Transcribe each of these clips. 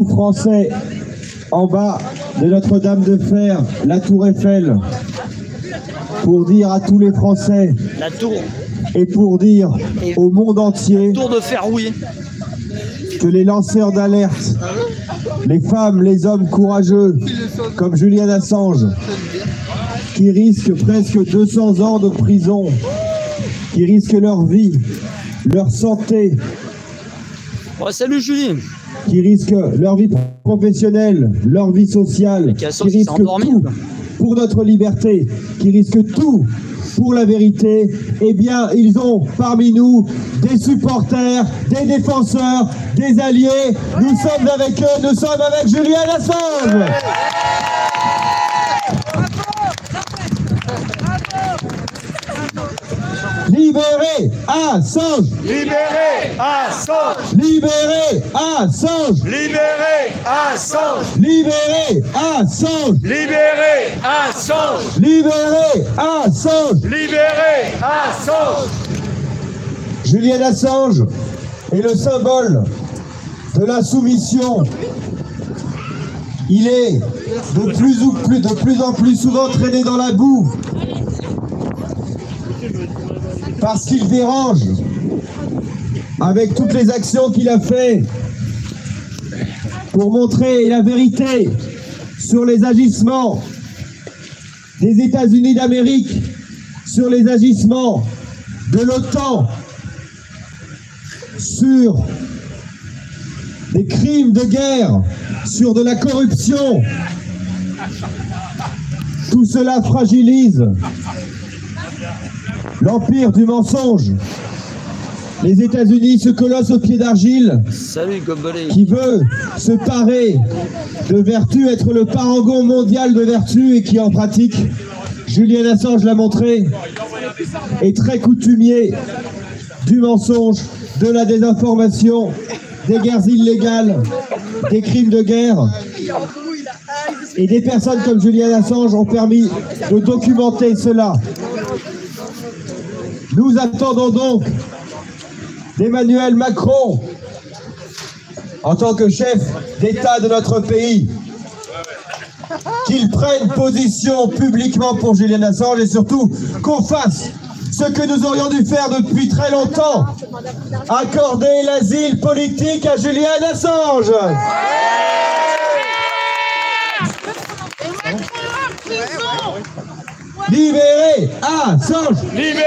Français en bas de Notre-Dame de Fer, la Tour Eiffel, pour dire à tous les Français la tour et pour dire au monde entier tour de fer, oui, que les lanceurs d'alerte, les femmes, les hommes courageux comme Julian Assange, qui risquent presque 200 ans de prison, qui risquent leur vie, leur santé, salut Julie, qui risquent leur vie professionnelle, leur vie sociale, qui risquent tout pour notre liberté, qui risquent tout pour la vérité, eh bien, ils ont parmi nous des supporters, des défenseurs, des alliés. Nous sommes avec eux, nous sommes avec Julian Assange. Libérez Assange! Libérez Assange! Libérez Assange! Libérez Assange! Libérez Assange! Libérez Assange! Libérez Assange! Libérez Assange! Julian Assange est le symbole de la soumission. Il est de plus en plus souvent traîné dans la boue parce qu'il dérange avec toutes les actions qu'il a fait pour montrer la vérité sur les agissements des États-Unis d'Amérique, sur les agissements de l'OTAN, sur des crimes de guerre, sur de la corruption. Tout cela fragilise l'empire du mensonge. Les États-Unis, ce colosse au pied d'argile, qui veut se parer de vertu, être le parangon mondial de vertu et qui en pratique, Julian Assange l'a montré, est très coutumier du mensonge, de la désinformation, des guerres illégales, des crimes de guerre. Et des personnes comme Julian Assange ont permis de documenter cela. Nous attendons donc d'Emmanuel Macron, en tant que chef d'État de notre pays, qu'il prenne position publiquement pour Julian Assange et surtout qu'on fasse ce que nous aurions dû faire depuis très longtemps, accorder l'asile politique à Julian Assange. Libérez Assange! Libérez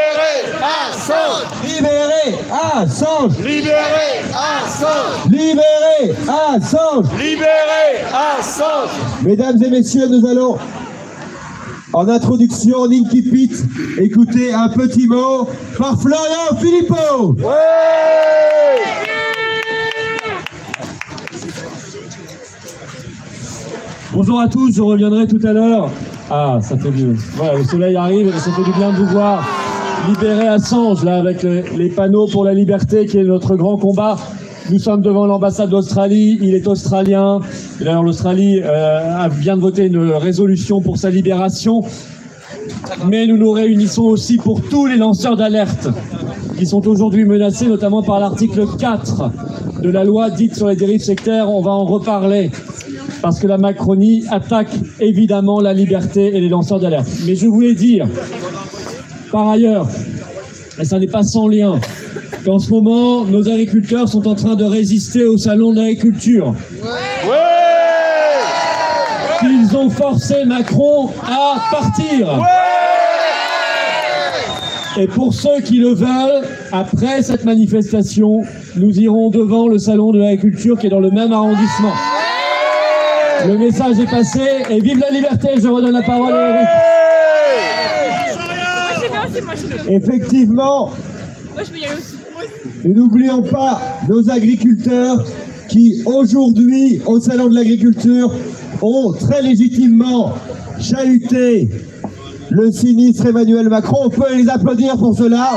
Assange! Libérez Assange! Libérez Assange! Libérez Assange! Libérez Assange! Mesdames et messieurs, nous allons, en introduction, en incipit, écouter un petit mot par Florian Philippot. Ouais! Bonjour à tous, je reviendrai tout à l'heure. Ah, ça fait mieux. Voilà, le soleil arrive et ça fait du bien de vous voir. Libérer Assange, là, avec les panneaux pour la liberté, qui est notre grand combat. Nous sommes devant l'ambassade d'Australie, il est australien. Et d'ailleurs, l'Australie vient de voter une résolution pour sa libération. Mais nous nous réunissons aussi pour tous les lanceurs d'alerte qui sont aujourd'hui menacés, notamment par l'article 4 de la loi dite sur les dérives sectaires. On va en reparler, parce que la Macronie attaque évidemment la liberté et les lanceurs d'alerte. Mais je voulais dire, par ailleurs, et ça n'est pas sans lien, qu'en ce moment, nos agriculteurs sont en train de résister au salon de l'agriculture. Ils ont forcé Macron à partir. Et pour ceux qui le veulent, après cette manifestation, nous irons devant le salon de l'agriculture qui est dans le même arrondissement. Le message est passé et vive la liberté, je redonne la parole à Eric. Effectivement, et n'oublions pas nos agriculteurs qui aujourd'hui, au salon de l'agriculture, ont très légitimement chahuté le sinistre Emmanuel Macron. On peut les applaudir pour cela.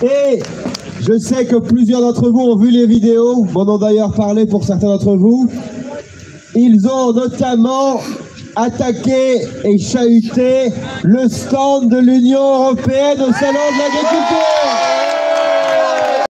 Et je sais que plusieurs d'entre vous ont vu les vidéos, m'en ont d'ailleurs parlé pour certains d'entre vous. Ils ont notamment attaqué et chahuté le stand de l'Union européenne au salon de l'agriculture.